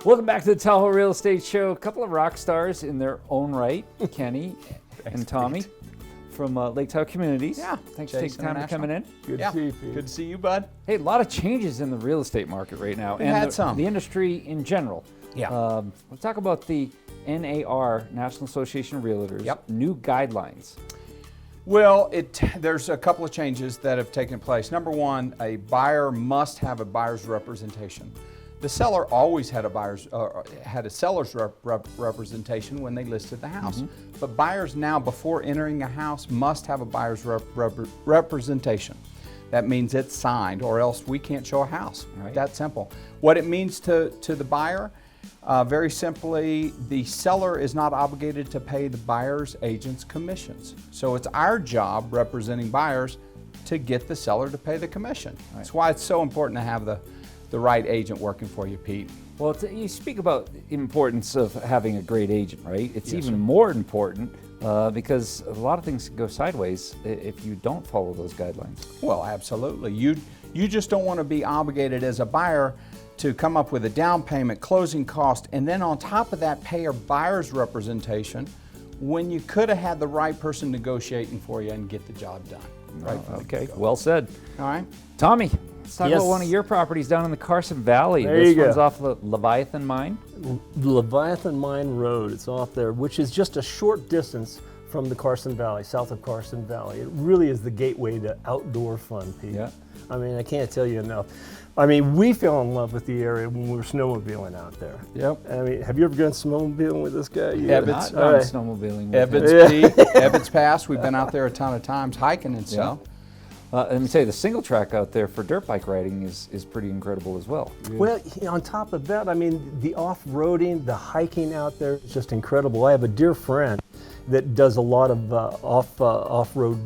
Welcome back to the Tahoe Real Estate Show. A couple of rock stars in their own right, Kenny and Tommy from Lake Tahoe Communities. Yeah. Thanks for taking time for coming in. Good to see you, Pete. Good to see you, bud. Hey, a lot of changes in the real estate market right now. We've had the industry in general. Yeah. Let's talk about the NAR, National Association of Realtors, Yep. new guidelines. Well, there's a couple of changes that have taken place. Number one, a buyer must have a buyer's representation. The seller always had a seller's representation when they listed the house. But buyers now, before entering a house, must have a buyer's representation. That means it's signed, or else we can't show a house. Right. That simple. What it means to the buyer, very simply, the seller is not obligated to pay the buyer's agent's commissions. So it's our job, representing buyers, to get the seller to pay the commission. Right. That's why it's so important to have the right agent working for you, Pete. Well, you speak about the importance of having a great agent, right? It's Yes, even sir. more important because a lot of things can go sideways if you don't follow those guidelines. Well, absolutely. You just don't want to be obligated as a buyer to come up with a down payment, closing cost, and then on top of that pay a buyer's representation when you could have had the right person negotiating for you and get the job done. Right from the Okay, get-go. well said. All right. Tommy, let's talk Yes. about one of your properties down in the Carson Valley. There This you go. one's off the Leviathan Mine. Leviathan Mine Road, it's off there, which is just a short distance from the Carson Valley, south of Carson Valley. It really is the gateway to outdoor fun, Pete. Yeah. I mean, I can't tell you enough. I mean, we fell in love with the area when we were snowmobiling out there. Yep. I mean, have you ever gone snowmobiling with this guy? Yeah, but Not It's- gone all right. snowmobiling with Ebbets him. Peak, Ebbets Pass. We've been out there a ton of times hiking and stuff. Let me tell you, the single track out there for dirt bike riding is pretty incredible as well. Well, on top of that, I mean, the off-roading, the hiking out there is just incredible. I have a dear friend that does a lot of off-roading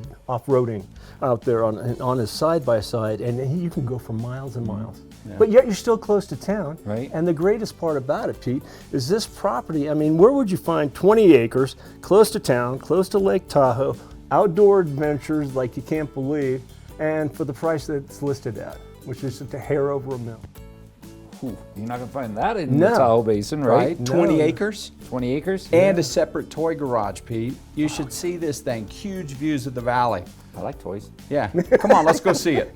out there on his side-by-side, and you can go for miles and miles. Yeah. But yet you're still close to town. Right. And the greatest part about it, Pete, is this property. I mean, where would you find 20 acres, close to town, close to Lake Tahoe, outdoor adventures like you can't believe, and for the price that it's listed at, which is just a hair over $1 million. Ooh, you're not going to find that in No. the Tahoe Basin, right? Right? 20 No. acres. 20 acres? And a separate toy garage, Pete. You should see this thing. Huge views of the valley. I like toys. Yeah. Come on, let's go see it.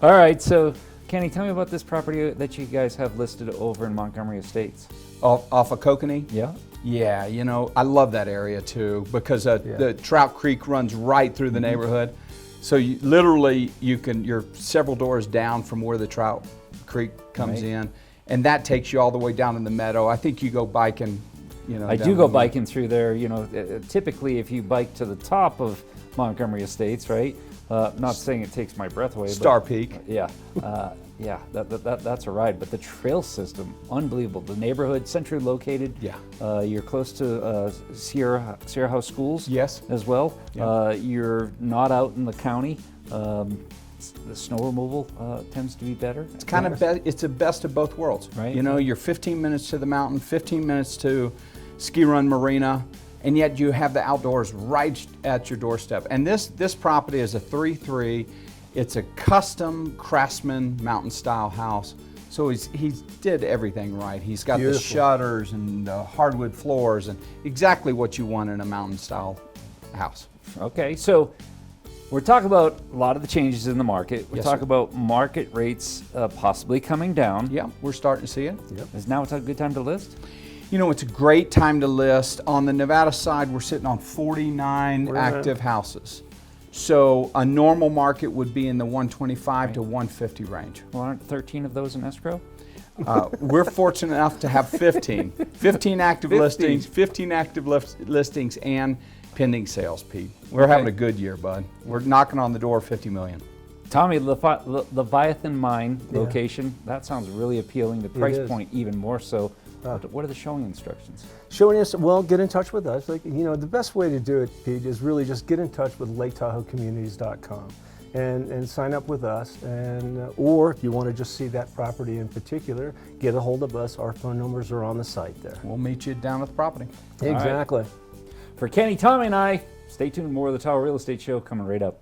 All right, so Kenny, tell me about this property that you guys have listed over in Montgomery Estates. Off of Kokanee? Yeah? Yeah, you know, I love that area too because the Trout Creek runs right through the neighborhood. So you're several doors down from where the Trout Creek comes Right. in, and that takes you all the way down in the meadow. I think you go biking, you know. I down do go the- biking through there. You know, typically if you bike to the top of Montgomery Estates, right? Not saying it takes my breath away. Star but, Peak. Yeah, yeah, that's a ride. But the trail system, unbelievable. The neighborhood, centrally located. Yeah. You're close to Sierra-at-Tahoe schools. Yes. As well. Yeah. You're not out in the county. The snow removal tends to be better. It's kind of it's the best of both worlds. Right. You know, you're 15 minutes to the mountain, 15 minutes to Ski Run Marina, and yet you have the outdoors right at your doorstep. And this property is a 3-3. It's a custom Craftsman mountain style house. So he did everything right. He's got Beautiful. the shutters and the hardwood floors and exactly what you want in a mountain style house. Okay, so we're talking about a lot of the changes in the market. We're Yes, talking sir. about market rates possibly coming down. Yeah, we're starting to see it. Is now a good time to list? You know, it's a great time to list. On the Nevada side, we're sitting on 49 Wow. active houses. So a normal market would be in the 125 to 150 range. Well, aren't 13 of those in escrow? We're fortunate enough to have 15. 15 active 15. listings, 15 active listings and pending sales, Pete. We're having a good year, bud. We're knocking on the door of 50 million. Tommy, Leviathan Mine location, that sounds really appealing. The price is. point even more so. What are the showing instructions? Showing us, well, get in touch with us. Like, you know, the best way to do it, Pete, is really just get in touch with LakeTahoeCommunities.com and sign up with us. And or if you want to just see that property in particular, get a hold of us. Our phone numbers are on the site there. We'll meet you down at the property. right. Exactly. For Kenny, Tommy, and I, stay tuned. More of the Tahoe Real Estate Show coming right up.